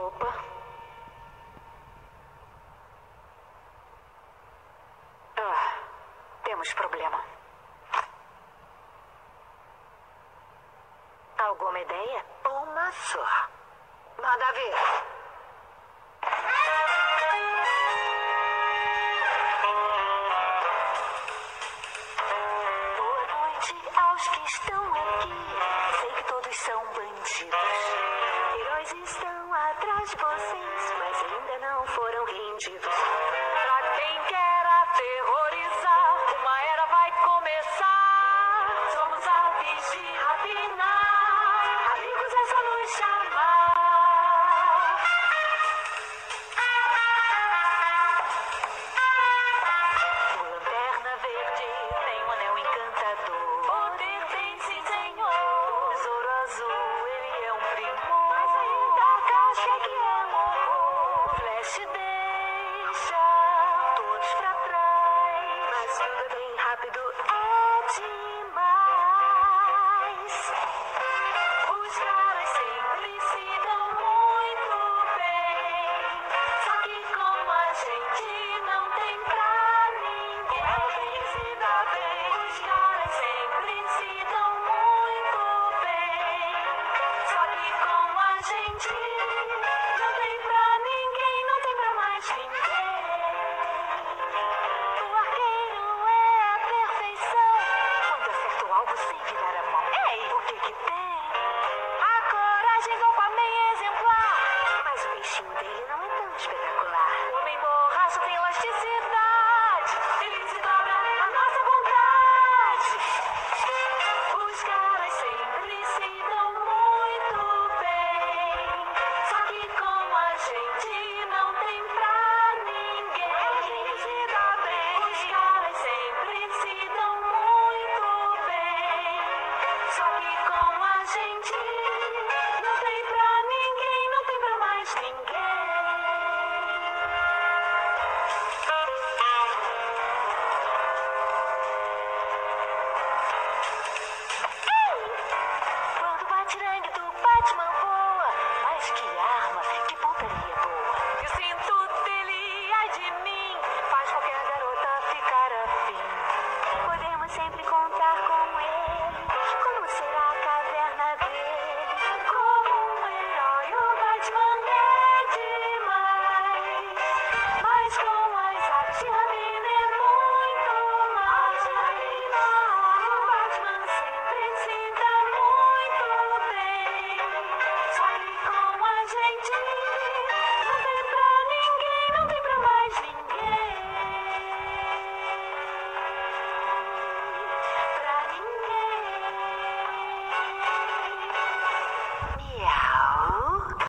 Opa. Temos problema. Alguma ideia? Uma só. Manda ver. Boa noite aos que estão aqui. Sei que todos são bandidos. Heróis estão atrás de vocês, mas ainda não foram rendidos. Pra quem quer aterrorizar.